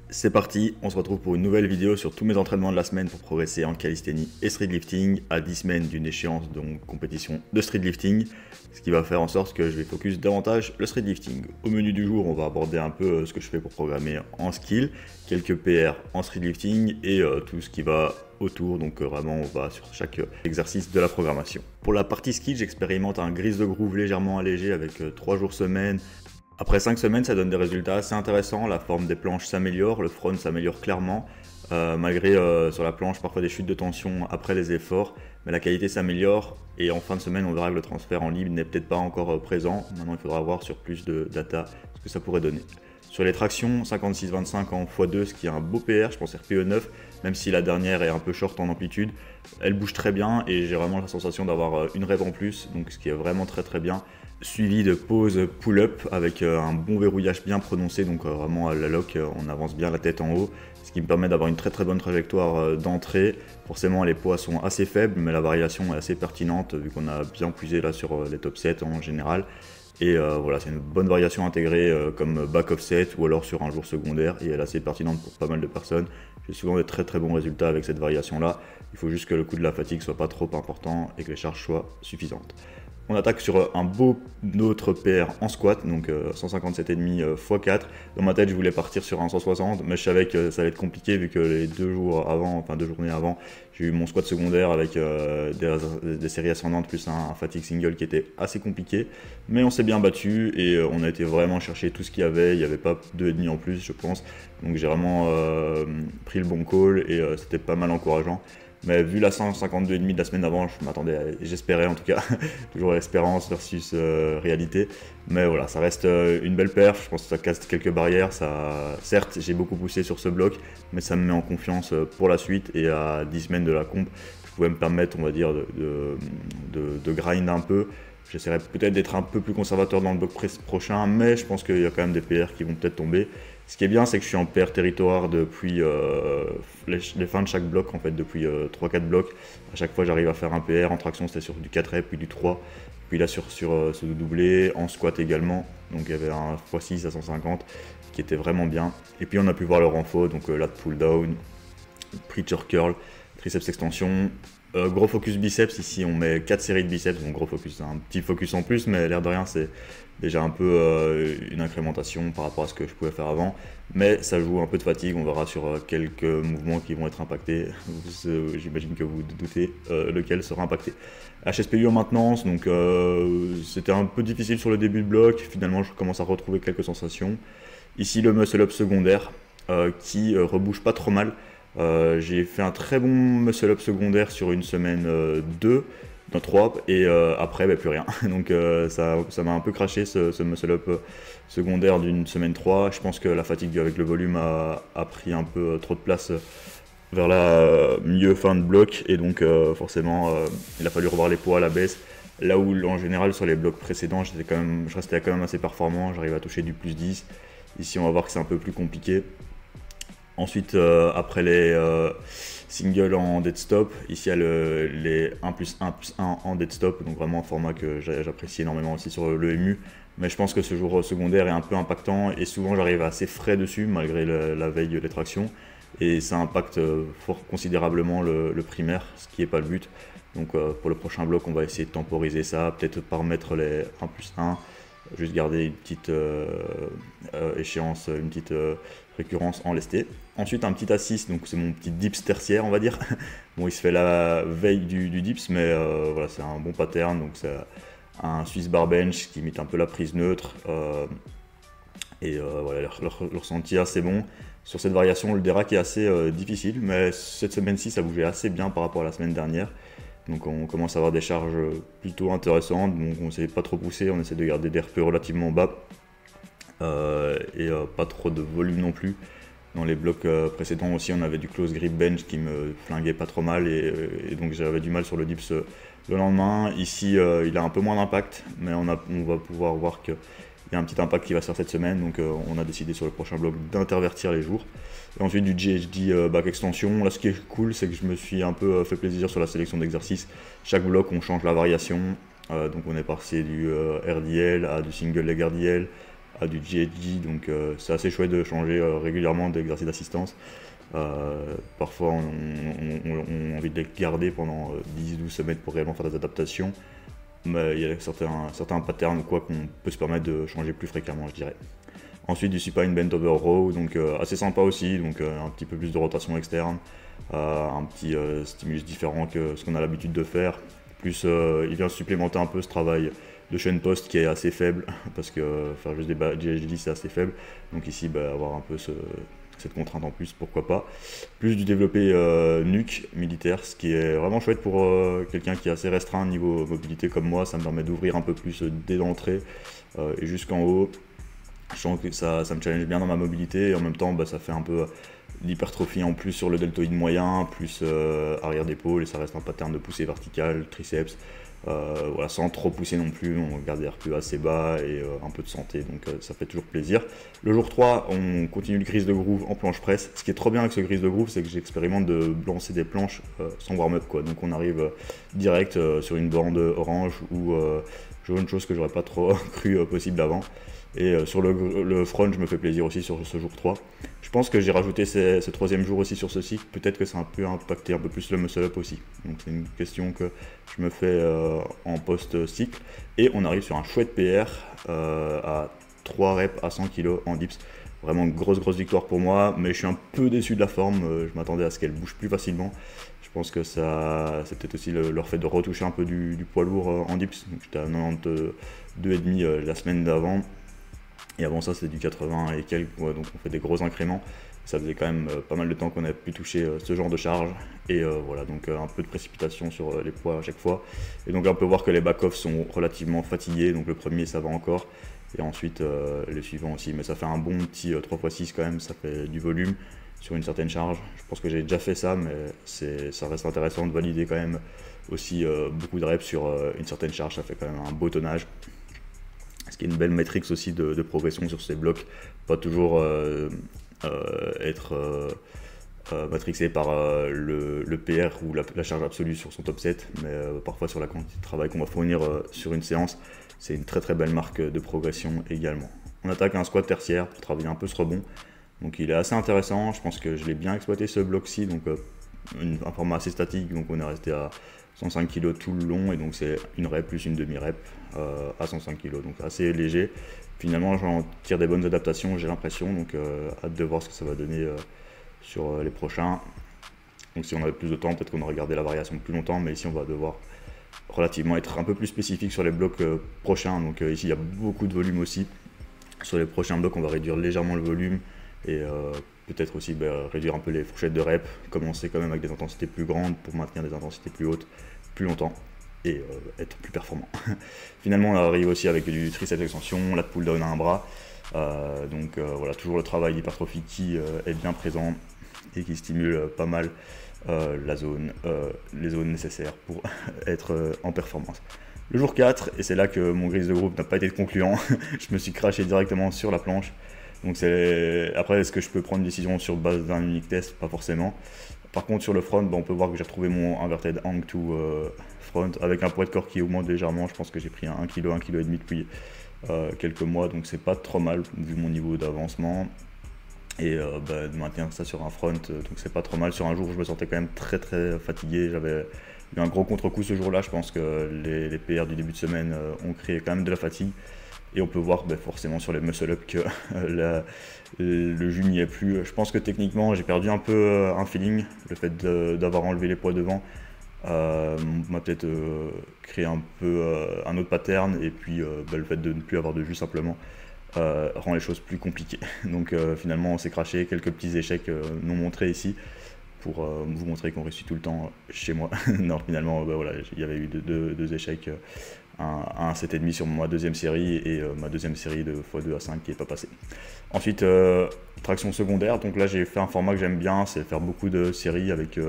C'est parti, on se retrouve pour une nouvelle vidéo sur tous mes entraînements de la semaine pour progresser en calisthénie et streetlifting à 10 semaines d'une échéance, donc compétition de streetlifting, ce qui va faire en sorte que je vais focus davantage le streetlifting. Au menu du jour, on va aborder un peu ce que je fais pour programmer en skill, quelques PR en streetlifting et tout ce qui va autour, donc vraiment on va sur chaque exercice de la programmation. Pour la partie skill, j'expérimente un grise de groove légèrement allégé avec 3 jours semaine. Après 5 semaines, ça donne des résultats assez intéressants, la forme des planches s'améliore, le front s'améliore clairement, malgré sur la planche parfois des chutes de tension après les efforts, mais la qualité s'améliore et en fin de semaine on verra que le transfert en libre n'est peut-être pas encore présent, maintenant il faudra voir sur plus de data ce que ça pourrait donner. Sur les tractions, 56-25 en x2, ce qui est un beau PR, je pense RPE 9, même si la dernière est un peu short en amplitude, elle bouge très bien et j'ai vraiment la sensation d'avoir une rep en plus, donc ce qui est vraiment très bien. Suivi de pause pull-up avec un bon verrouillage bien prononcé, donc vraiment à la lock, on avance bien la tête en haut, ce qui me permet d'avoir une très bonne trajectoire d'entrée. Forcément les poids sont assez faibles, mais la variation est assez pertinente vu qu'on a bien puisé là sur les top 7 en général. Et voilà, c'est une bonne variation intégrée comme back offset ou alors sur un jour secondaire et elle est assez pertinente pour pas mal de personnes. J'ai souvent des très bons résultats avec cette variation là. Il faut juste que le coût de la fatigue soit pas trop important et que les charges soient suffisantes. On attaque sur un beau autre PR en squat, donc 157,5 x 4. Dans ma tête, je voulais partir sur un 160, mais je savais que ça allait être compliqué vu que les 2 jours avant, enfin 2 journées avant, j'ai eu mon squat secondaire avec des séries ascendantes plus un fatigue single qui était assez compliqué. Mais on s'est bien battu et on a été vraiment chercher tout ce qu'il y avait. Il n'y avait pas 2,5 en plus, je pense. Donc j'ai vraiment pris le bon call et c'était pas mal encourageant. Mais vu la 152,5 de la semaine d'avant, je m'attendais, j'espérais en tout cas, toujours l'espérance versus réalité. Mais voilà, ça reste une belle perf, je pense que ça casse quelques barrières. Certes, j'ai beaucoup poussé sur ce bloc, mais ça me met en confiance pour la suite. Et à 10 semaines de la comp, je pouvais me permettre, on va dire, de grind un peu. J'essaierai peut-être d'être un peu plus conservateur dans le bloc prochain, mais je pense qu'il y a quand même des PR qui vont peut-être tomber. Ce qui est bien, c'est que je suis en PR territoire depuis les fins de chaque bloc, en fait, depuis 3-4 blocs. À chaque fois, j'arrive à faire un PR. En traction, c'était sur du 4 reps, puis du 3. Puis là, sur ce doublé, en squat également. Donc, il y avait un x6 à 150 qui était vraiment bien. Et puis, on a pu voir le renfort, donc lat pull down, preacher curl, triceps extension. Gros focus biceps, ici on met 4 séries de biceps, donc gros focus, un petit focus en plus, mais l'air de rien c'est déjà un peu une incrémentation par rapport à ce que je pouvais faire avant, mais ça joue un peu de fatigue, on verra sur quelques mouvements qui vont être impactés, j'imagine que vous doutez lequel sera impacté. HSPU en maintenance, donc c'était un peu difficile sur le début de bloc, finalement je commence à retrouver quelques sensations. Ici le muscle up secondaire qui rebouge pas trop mal. J'ai fait un très bon muscle up secondaire sur une semaine 2, dans 3, et après plus rien. Donc ça m'a un peu craché ce muscle up secondaire d'une semaine 3. Je pense que la fatigue avec le volume a pris un peu trop de place vers la milieu fin de bloc, et donc forcément il a fallu revoir les poids à la baisse. Là où en général sur les blocs précédents je restais quand même assez performant, j'arrivais à toucher du plus 10. Ici on va voir que c'est un peu plus compliqué. Ensuite, après les singles en dead stop, ici il y a les 1+1+1 en dead stop, donc vraiment un format que j'apprécie énormément aussi sur le MU. Mais je pense que ce jour secondaire est un peu impactant et souvent j'arrive assez frais dessus malgré la veille des tractions. Et ça impacte fort considérablement le primaire, ce qui n'est pas le but. Donc pour le prochain bloc, on va essayer de temporiser ça, peut-être pas remettre les 1+1, juste garder une petite échéance, une petite récurrence en lesté. Ensuite un petit assist, donc c'est mon petit dips tertiaire on va dire. Bon, il se fait la veille du dips, mais voilà, c'est un bon pattern, donc c'est un Swiss bar bench qui imite un peu la prise neutre. Et voilà, le ressenti est assez bon. Sur cette variation, le dérac est assez difficile, mais cette semaine-ci ça bougeait assez bien par rapport à la semaine dernière. Donc on commence à avoir des charges plutôt intéressantes, donc on ne s'est pas trop poussé, on essaie de garder des RPE relativement bas et pas trop de volume non plus. Dans les blocs précédents aussi on avait du close grip bench qui me flinguait pas trop mal et donc j'avais du mal sur le dips le lendemain. Ici il a un peu moins d'impact, mais on va pouvoir voir qu'il y a un petit impact qui va se faire cette semaine, donc on a décidé sur le prochain bloc d'intervertir les jours. Et ensuite du GHD back extension. Là ce qui est cool c'est que je me suis un peu fait plaisir sur la sélection d'exercices. Chaque bloc on change la variation, donc on est passé du RDL à du single leg RDL, à du GHG, donc c'est assez chouette de changer régulièrement d'exercice d'assistance. Parfois on a envie de les garder pendant 10-12 semaines pour réellement faire des adaptations, mais il y a certains patterns quoi qu'on peut se permettre de changer plus fréquemment, je dirais. Ensuite du supine bent over row, donc assez sympa aussi, donc un petit peu plus de rotation externe, un petit stimulus différent que ce qu'on a l'habitude de faire. Plus il vient supplémenter un peu ce travail de chaîne post qui est assez faible, parce que faire juste des GHD c'est assez faible, donc ici avoir un peu cette contrainte en plus, pourquoi pas. Plus du développé nuque militaire, ce qui est vraiment chouette pour quelqu'un qui est assez restreint niveau mobilité comme moi. Ça me permet d'ouvrir un peu plus dès l'entrée et jusqu'en haut. Je sens que ça me challenge bien dans ma mobilité, et en même temps ça fait un peu l'hypertrophie en plus sur le deltoïde moyen, plus arrière d'épaule, et ça reste un pattern de poussée verticale, triceps. Voilà, sans trop pousser non plus, on garde des RPE assez bas et un peu de santé, donc ça fait toujours plaisir. Le jour 3, on continue le grise de groove en planche presse. Ce qui est trop bien avec ce grise de groove, c'est que j'expérimente de lancer des planches sans warm-up, quoi. Donc on arrive direct sur une bande orange ou jaune, chose que j'aurais pas trop cru possible avant. Et sur le front, je me fais plaisir aussi sur ce jour 3. Je pense que j'ai rajouté ce troisième jour aussi sur ce cycle. Peut-être que ça a un peu impacté un peu plus le muscle-up aussi. Donc c'est une question que je me fais en post-cycle. Et on arrive sur un chouette PR à 3 reps à 100 kg en dips. Vraiment grosse victoire pour moi, mais je suis un peu déçu de la forme. Je m'attendais à ce qu'elle bouge plus facilement. Je pense que c'est peut-être aussi leur fait de retoucher un peu du poids lourd en dips. J'étais à 92,5 la semaine d'avant. Et avant ça, c'était du 80 et quelques, ouais, donc on fait des gros incréments. Ça faisait quand même pas mal de temps qu'on avait pu toucher ce genre de charge. Et voilà, donc un peu de précipitation sur les poids à chaque fois. Et donc on peut voir que les back-off sont relativement fatigués. Donc le premier, ça va encore. Et ensuite, les suivants aussi. Mais ça fait un bon petit 3x6 quand même. Ça fait du volume sur une certaine charge. Je pense que j'ai déjà fait ça, mais ça reste intéressant de valider quand même aussi beaucoup de reps sur une certaine charge. Ça fait quand même un beau tonnage. Ce qui est une belle métrique aussi de progression sur ces blocs. Pas toujours être matrixé par le PR ou la charge absolue sur son top set, mais parfois sur la quantité de travail qu'on va fournir sur une séance. C'est une très belle marque de progression également. On attaque un squat tertiaire pour travailler un peu ce rebond. Donc il est assez intéressant, je pense que je l'ai bien exploité ce bloc-ci, donc un format assez statique, donc on est resté à 105 kg tout le long, et donc c'est une rep plus une demi-rep à 105 kg, donc assez léger. Finalement j'en tire des bonnes adaptations, j'ai l'impression, donc hâte de voir ce que ça va donner sur les prochains. Donc si on avait plus de temps, peut-être qu'on aurait gardé la variation plus longtemps, mais ici on va devoir relativement être un peu plus spécifique sur les blocs prochains. Donc ici il y a beaucoup de volume aussi. Sur les prochains blocs on va réduire légèrement le volume, et peut-être aussi réduire un peu les fourchettes de reps, commencer quand même avec des intensités plus grandes pour maintenir des intensités plus hautes plus longtemps et être plus performant. Finalement on arrive aussi avec du triceps extension, la pull down à un bras, donc voilà, toujours le travail d'hypertrophie qui est bien présent et qui stimule pas mal les zones nécessaires pour être en performance. Le jour 4, et c'est là que mon grise de groupe n'a pas été concluant, je me suis craché directement sur la planche. Donc après, est-ce que je peux prendre une décision sur base d'un unique test? Pas forcément. Par contre sur le front, on peut voir que j'ai retrouvé mon inverted hang to front avec un poids de corps qui augmente légèrement. Je pense que j'ai pris 1 kg, 1,5 kg depuis quelques mois, donc c'est pas trop mal vu mon niveau d'avancement. Et de maintenir ça sur un front, donc c'est pas trop mal. Sur un jour où je me sentais quand même très fatigué, j'avais eu un gros contre-coup ce jour-là. Je pense que les PR du début de semaine ont créé quand même de la fatigue. Et on peut voir forcément sur les muscle-up que le jus n'y est plus. Je pense que techniquement j'ai perdu un peu un feeling. Le fait d'avoir enlevé les poids devant m'a peut-être créé un peu un autre pattern. Et puis le fait de ne plus avoir de jus simplement rend les choses plus compliquées. Donc finalement on s'est craché, quelques petits échecs non montrés ici pour vous montrer qu'on réussit tout le temps chez moi. Non, finalement voilà, il y avait eu deux échecs. Un 7,5 sur ma deuxième série et ma deuxième série de x2 à 5 qui n'est pas passée. Ensuite, traction secondaire. Donc là, j'ai fait un format que j'aime bien, c'est faire beaucoup de séries avec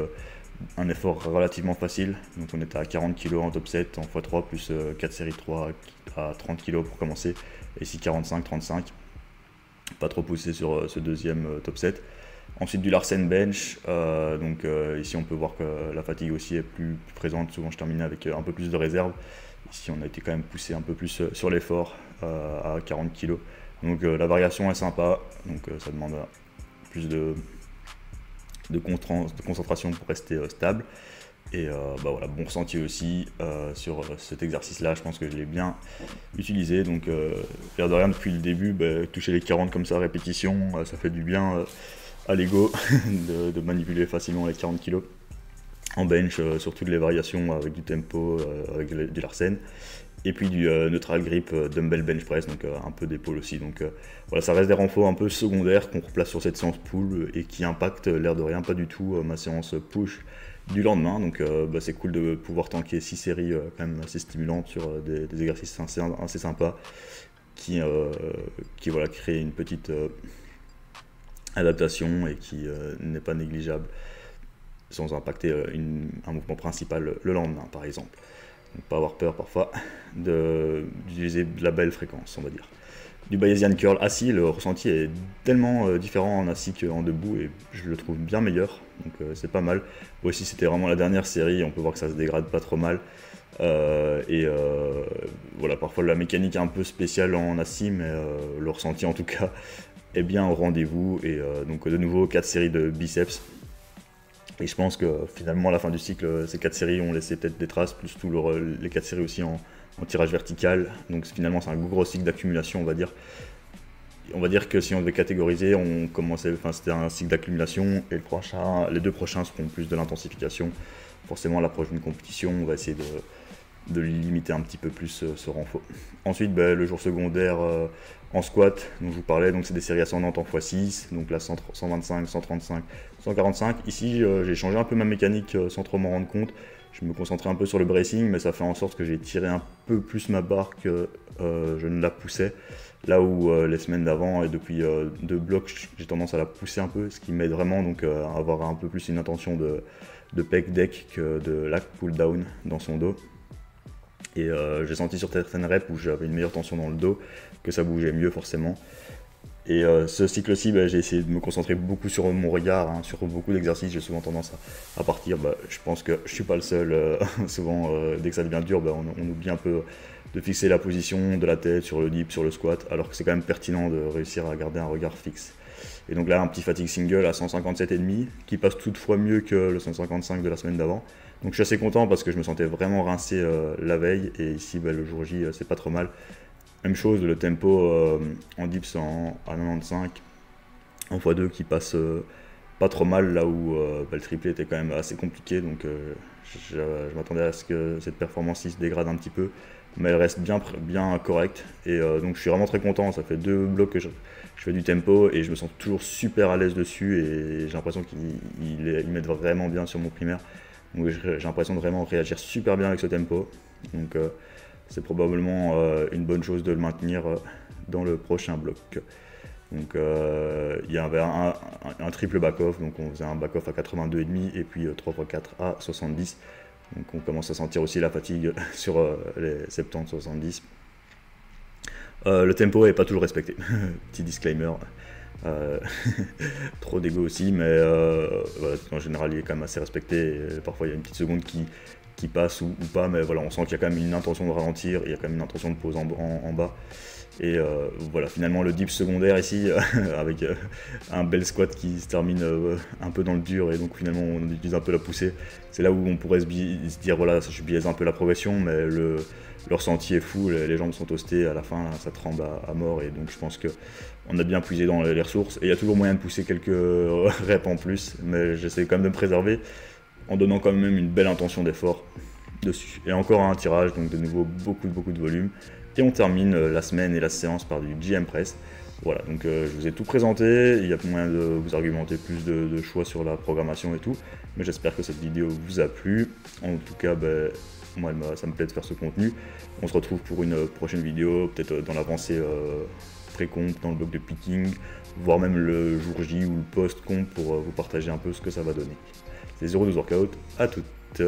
un effort relativement facile. Donc on était à 40 kg en top 7 en x3 plus 4 séries de 3 à 30 kg pour commencer. Et ici 45-35. Pas trop poussé sur ce deuxième top 7. Ensuite du Larsen bench, ici on peut voir que la fatigue aussi est plus présente. Souvent je terminais avec un peu plus de réserve. Ici on a été quand même poussé un peu plus sur l'effort à 40 kg. Donc la variation est sympa, donc ça demande plus de concentration pour rester stable. Et bah voilà, bon ressenti aussi sur cet exercice-là, je pense que je l'ai bien utilisé. Donc, l'air de rien, depuis le début, toucher les 40 comme ça, répétition, ça fait du bien à l'ego de manipuler facilement les 40 kg en bench, sur toutes les variations avec du tempo, avec du Larsen. Et puis du neutral grip dumbbell bench press, donc un peu d'épaule aussi. Donc voilà, ça reste des renforts un peu secondaires qu'on replace sur cette séance pull et qui impactent l'air de rien pas du tout ma séance push du lendemain. Donc c'est cool de pouvoir tanker 6 séries quand même assez stimulantes sur des exercices assez sympas qui voilà, créent une petite adaptation et qui n'est pas négligeable sans impacter un mouvement principal le lendemain par exemple. Donc pas avoir peur parfois d'utiliser de la belle fréquence, on va dire. Du Bayesian curl assis, le ressenti est tellement différent en assis qu'en debout et je le trouve bien meilleur, donc c'est pas mal. Aussi c'était vraiment la dernière série, on peut voir que ça se dégrade pas trop mal. Voilà, parfois la mécanique est un peu spéciale en assis, mais le ressenti en tout cas est bien au rendez-vous. Et donc de nouveau 4 séries de biceps. Et je pense que finalement à la fin du cycle, ces 4 séries ont laissé peut-être des traces, plus tous les 4 séries aussi en tirage vertical. Donc finalement c'est un gros cycle d'accumulation, on va dire. On va dire que si on devait catégoriser, c'était un cycle d'accumulation et les 2 prochains seront plus de l'intensification. Forcément à l'approche d'une compétition, on va essayer de limiter un petit peu plus ce renfort. Ensuite le jour secondaire en squat, dont je vous parlais, donc c'est des séries ascendantes en x6, donc là 125, 135, 145. Ici j'ai changé un peu ma mécanique sans trop m'en rendre compte. Je me concentrais un peu sur le bracing, mais ça fait en sorte que j'ai tiré un peu plus ma barre que je ne la poussais. Là où les semaines d'avant et depuis 2 blocs, j'ai tendance à la pousser un peu, ce qui m'aide vraiment donc à avoir un peu plus une intention de pec deck que de lat pull down dans son dos. Et j'ai senti sur certaines reps où j'avais une meilleure tension dans le dos, que ça bougeait mieux forcément. Et ce cycle-ci, j'ai essayé de me concentrer beaucoup sur mon regard, sur beaucoup d'exercices. J'ai souvent tendance à partir. Je pense que je ne suis pas le seul. Souvent, dès que ça devient dur, on oublie un peu de fixer la position de la tête sur le dip, sur le squat, alors que c'est quand même pertinent de réussir à garder un regard fixe. Et donc là, un petit fatigue single à 157,5 qui passe toutefois mieux que le 155 de la semaine d'avant. Donc je suis assez content parce que je me sentais vraiment rincé la veille et ici le jour J c'est pas trop mal. Même chose, le tempo en dips à 95 en x2 qui passe pas trop mal là où le triplé était quand même assez compliqué, donc je m'attendais à ce que cette performance se dégrade un petit peu, mais elle reste bien correcte et donc je suis vraiment très content. Ça fait 2 blocs que je fais du tempo et je me sens toujours super à l'aise dessus et j'ai l'impression qu'ils m'aident vraiment bien sur mon primaire. Donc j'ai l'impression de vraiment réagir super bien avec ce tempo. Donc c'est probablement une bonne chose de le maintenir dans le prochain bloc. Donc il y avait un triple back-off, donc on faisait un back-off à 82,5 et puis 3x4 à 70. Donc on commence à sentir aussi la fatigue sur les 70-70. Le tempo n'est pas toujours respecté, petit disclaimer. Trop d'ego aussi, mais voilà, en général il est quand même assez respecté et parfois il y a une petite seconde qui passe ou pas, mais voilà, on sent qu'il y a quand même une intention de ralentir, il y a quand même une intention de pause en bas et voilà, finalement le dip secondaire ici avec un bel squat qui se termine un peu dans le dur et donc finalement on utilise un peu la poussée. C'est là où on pourrait se dire voilà, je biaise un peu la progression, mais le ressenti est fou, les jambes sont toastées, à la fin ça tremble à mort et donc je pense que on a bien puisé dans les ressources et il y a toujours moyen de pousser quelques reps en plus, mais j'essaie quand même de me préserver en donnant quand même une belle intention d'effort dessus. Et encore un tirage, donc de nouveau beaucoup de volume et on termine la semaine et la séance par du GM Press. Voilà, donc je vous ai tout présenté, il y a moyen de vous argumenter plus de choix sur la programmation et tout, mais j'espère que cette vidéo vous a plu. En tout cas, moi ça me plaît de faire ce contenu. On se retrouve pour une prochaine vidéo, peut-être dans l'avancée pré-comp, dans le bloc de picking, voire même le jour J ou le post-comp pour vous partager un peu ce que ça va donner. C'est 0-12 workout, à toutes.